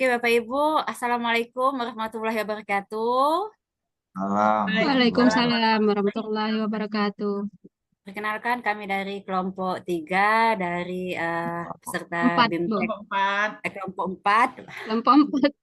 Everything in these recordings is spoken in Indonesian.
Oke, Bapak Ibu, Assalamualaikum warahmatullahi wabarakatuh. Alam, warahmatullahi Waalaikumsalam wabarakatuh. warahmatullahi wabarakatuh. Perkenalkan, kami dari kelompok 3 dari peserta Empat, Bu. BIMTEK, Kelompok 4. kelompok 4, Kelompok empat.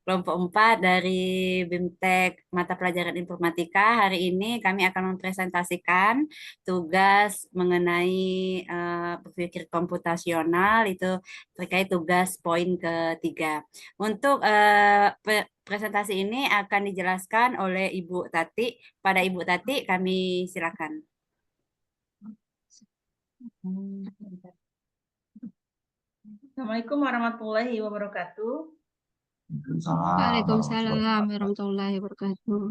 kelompok 4 dari BIMTEK Mata Pelajaran Informatika. Hari ini kami akan mempresentasikan tugas mengenai berpikir komputasional, itu terkait tugas poin ketiga. Untuk presentasi ini akan dijelaskan oleh Ibu Tati. Pada Ibu Tati, kami silakan. Assalamualaikum warahmatullahi wabarakatuh. Waalaikumsalam warahmatullahi wabarakatuh.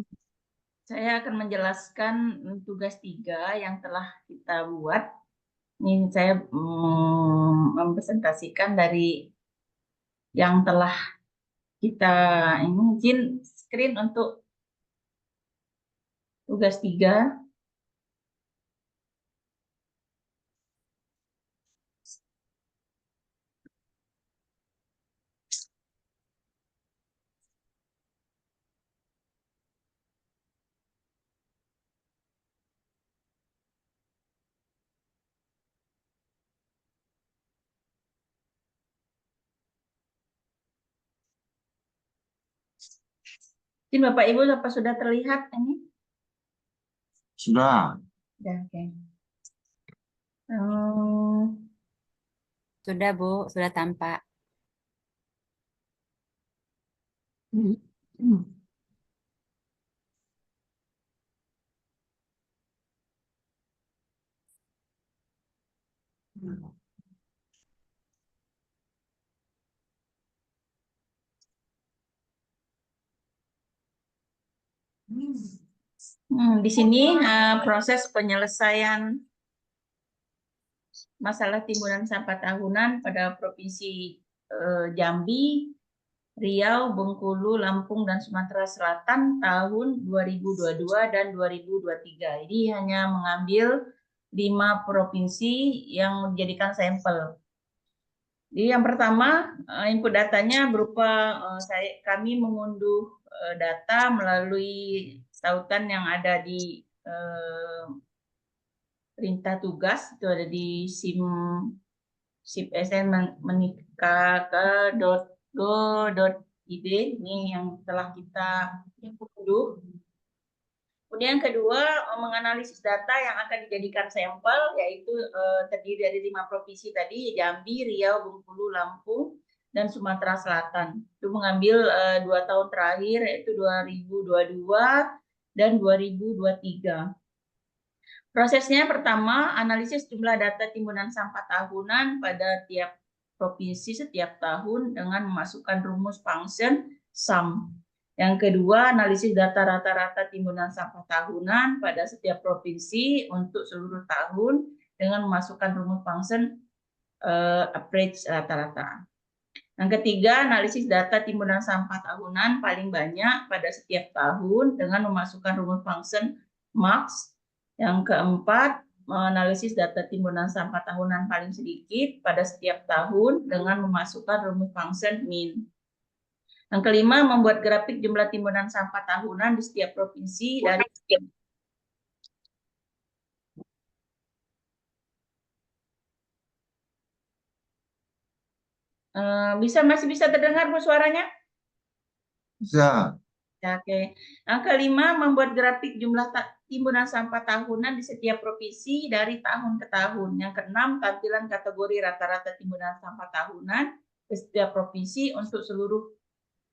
Saya akan menjelaskan tugas 3 yang telah kita buat. Ini saya mempresentasikan dari yang telah kita izin screen untuk tugas 3. Izin Bapak Ibu, apa sudah terlihat ini? Sudah. Sudah, oke. Sudah, Bu, sudah tampak. Di sini proses penyelesaian masalah timbunan sampah tahunan pada Provinsi Jambi, Riau, Bengkulu, Lampung, dan Sumatera Selatan tahun 2022 dan 2023. Jadi hanya mengambil 5 provinsi yang menjadikan sampel. Jadi yang pertama, input datanya berupa kami mengunduh data melalui tautan yang ada di perintah tugas, itu ada di SIP-SN menikah.go.id. Ini yang telah kita unduh. Kemudian yang kedua, menganalisis data yang akan dijadikan sampel, yaitu terdiri dari 5 provinsi tadi, Jambi, Riau, Bengkulu, Lampung, dan Sumatera Selatan. Itu mengambil 2 tahun terakhir, yaitu 2022 dan 2023. Prosesnya pertama, analisis jumlah data timbunan sampah tahunan pada tiap provinsi setiap tahun dengan memasukkan rumus function sum. Yang kedua, analisis data rata-rata timbunan sampah tahunan pada setiap provinsi untuk seluruh tahun dengan memasukkan rumus function average rata-rata. Yang ketiga, analisis data timbunan sampah tahunan paling banyak pada setiap tahun dengan memasukkan rumus function max. Yang keempat, menganalisis data timbunan sampah tahunan paling sedikit pada setiap tahun dengan memasukkan rumus function min. Yang kelima, membuat grafik jumlah timbunan sampah tahunan di setiap provinsi dari masih bisa terdengar Bu suaranya? Bisa. Oke. Yang kelima, membuat grafik jumlah timbunan sampah tahunan di setiap provinsi dari tahun ke tahun. Yang keenam, tampilan kategori rata-rata timbunan sampah tahunan di setiap provinsi untuk seluruh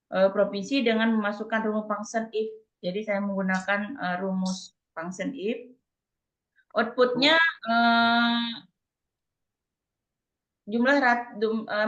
provinsi dengan memasukkan rumus function if. Jadi saya menggunakan rumus function if. Outputnya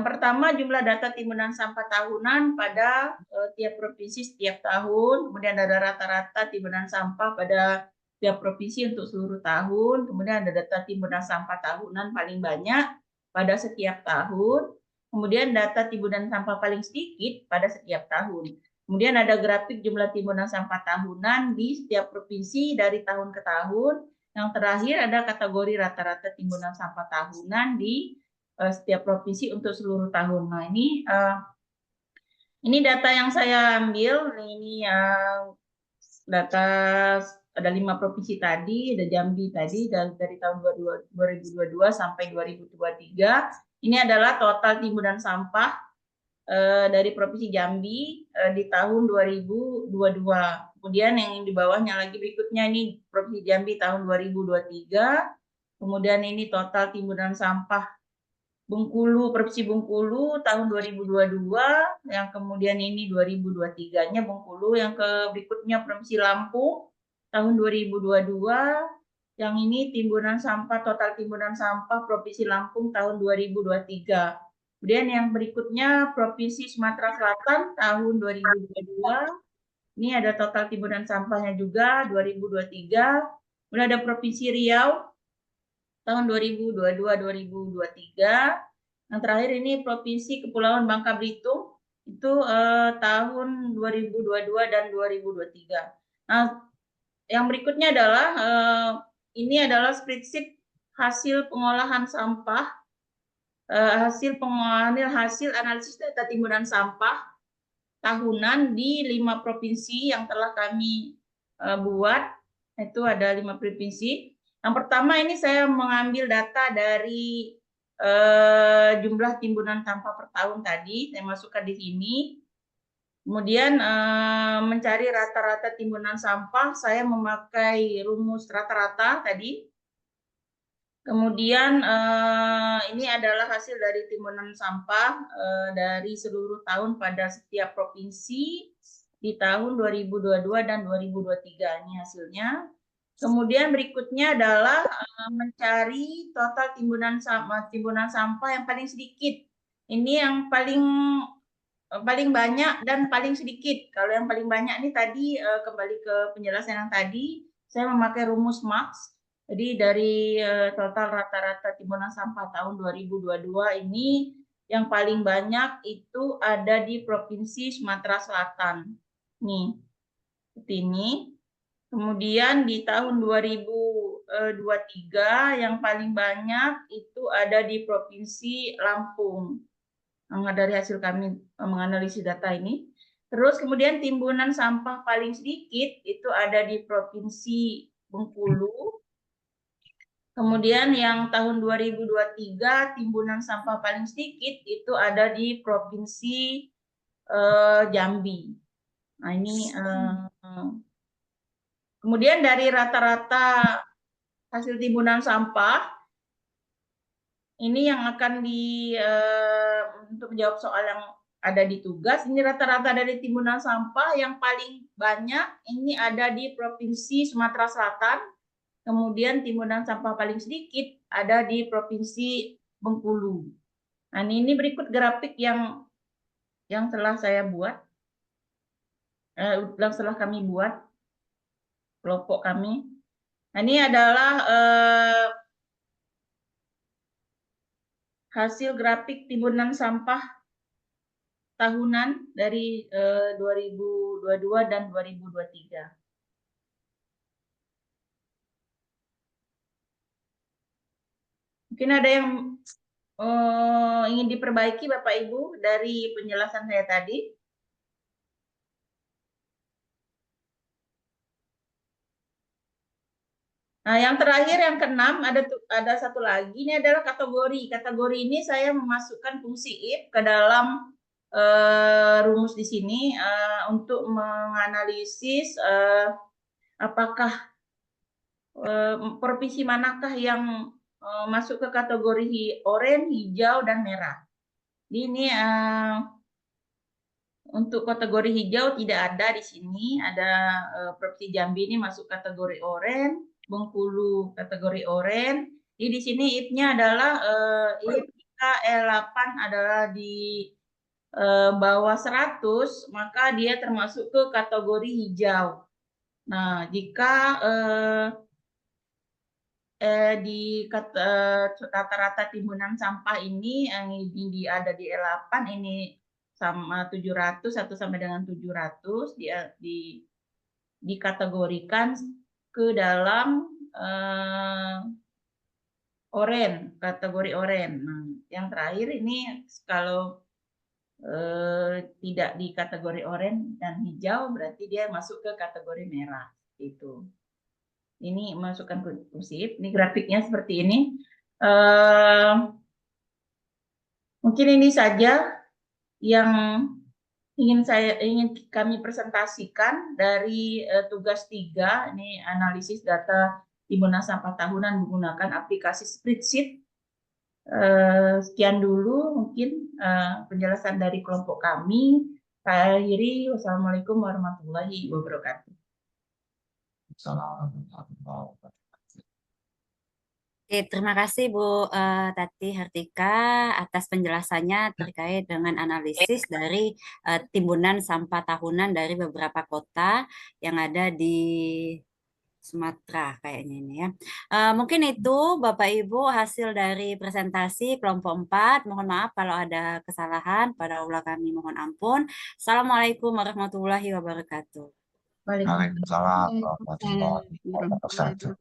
pertama jumlah data timbunan sampah tahunan pada tiap provinsi setiap tahun, kemudian ada rata-rata timbunan sampah pada tiap provinsi untuk seluruh tahun, kemudian ada data timbunan sampah tahunan paling banyak pada setiap tahun, kemudian data timbunan sampah paling sedikit pada setiap tahun. Kemudian ada grafik jumlah timbunan sampah tahunan di setiap provinsi dari tahun ke tahun. Yang terakhir ada kategori rata-rata timbunan sampah tahunan di setiap provinsi untuk seluruh tahun. Nah, ini data yang saya ambil. Ini yang data ada 5 provinsi tadi, ada Jambi tadi dari tahun 2022 sampai 2023. Ini adalah total timbunan sampah dari Provinsi Jambi di tahun 2022. Kemudian yang di bawahnya lagi berikutnya ini Provinsi Jambi tahun 2023. Kemudian ini total timbunan sampah Bengkulu, Provinsi Bengkulu tahun 2022, yang kemudian ini 2023-nya Bengkulu, yang ke berikutnya Provinsi Lampung tahun 2022, yang ini total timbunan sampah Provinsi Lampung tahun 2023. Kemudian yang berikutnya Provinsi Sumatera Selatan tahun 2022, ini ada total timbunan sampahnya juga 2023. Kemudian ada Provinsi Riau tahun 2022-2023. Yang terakhir ini Provinsi Kepulauan Bangka Belitung itu tahun 2022 dan 2023. Nah, yang berikutnya adalah ini adalah spreadsheet hasil pengolahan sampah, hasil analisis data timbunan sampah tahunan di 5 provinsi yang telah kami buat. Itu ada 5 provinsi. Yang pertama ini saya mengambil data dari jumlah timbunan sampah per tahun tadi, saya masukkan di sini. Kemudian mencari rata-rata timbunan sampah, saya memakai rumus rata-rata tadi. Kemudian ini adalah hasil dari timbunan sampah dari seluruh tahun pada setiap provinsi di tahun 2022 dan 2023. Ini hasilnya. Kemudian berikutnya adalah mencari total timbunan sampah yang paling sedikit. Ini yang paling banyak dan paling sedikit. Kalau yang paling banyak ini tadi kembali ke penjelasan yang tadi, saya memakai rumus MAX. Jadi dari total rata-rata timbunan sampah tahun 2022 ini yang paling banyak itu ada di Provinsi Sumatera Selatan. Nih, seperti ini. Kemudian di tahun 2023 yang paling banyak itu ada di Provinsi Lampung. Dari hasil kami menganalisis data ini. Terus kemudian timbunan sampah paling sedikit itu ada di Provinsi Bengkulu. Kemudian yang tahun 2023 timbunan sampah paling sedikit itu ada di Provinsi Jambi. Nah, ini kemudian dari rata-rata hasil timbunan sampah ini yang akan untuk menjawab soal yang ada di tugas. Ini rata-rata dari timbunan sampah yang paling banyak ini ada di Provinsi Sumatera Selatan. Kemudian timbunan sampah paling sedikit ada di Provinsi Bengkulu. Nah, ini berikut grafik yang telah saya buat, yang telah kami buat kelompok kami. Nah, ini adalah hasil grafik timbunan sampah tahunan dari 2022 dan 2023. Mungkin ada yang ingin diperbaiki Bapak Ibu dari penjelasan saya tadi. Nah, yang terakhir yang keenam ada satu lagi, ini adalah kategori. Kategori ini saya memasukkan fungsi if ke dalam rumus di sini untuk menganalisis apakah provinsi manakah yang masuk ke kategori oranye, hijau, dan merah. Ini untuk kategori hijau tidak ada di sini. Ada Provinsi Jambi ini masuk kategori oranye, Bengkulu kategori oranye. Jadi di sini if-nya adalah if jika L8 adalah di bawah 100, maka dia termasuk ke kategori hijau. Nah, jika di rata-rata timbunan sampah ini yang ada di L8 ini sama 700 atau sampai dengan 700 dikategorikan ke dalam kategori oren. Nah, yang terakhir ini kalau tidak di kategori oren dan hijau berarti dia masuk ke kategori merah. Itu. Ini masukkan kursiv. Ini grafiknya seperti ini. Mungkin ini saja yang ingin kami presentasikan dari tugas 3, ini analisis data timbunan sampah tahunan menggunakan aplikasi spreadsheet. Sekian dulu mungkin penjelasan dari kelompok kami. Saya akhiri. Wassalamualaikum warahmatullahi wabarakatuh. Oke, terima kasih Bu Tati Hartika atas penjelasannya terkait dengan analisis dari timbunan sampah tahunan dari beberapa kota yang ada di Sumatera kayaknya ini ya. Mungkin itu Bapak Ibu hasil dari presentasi kelompok 4. Mohon maaf kalau ada kesalahan. Pada Allah kami mohon ampun. Assalamualaikum warahmatullahi wabarakatuh. Waalaikumsalam. Waalaikumsalam warahmatullahi wabarakatuh.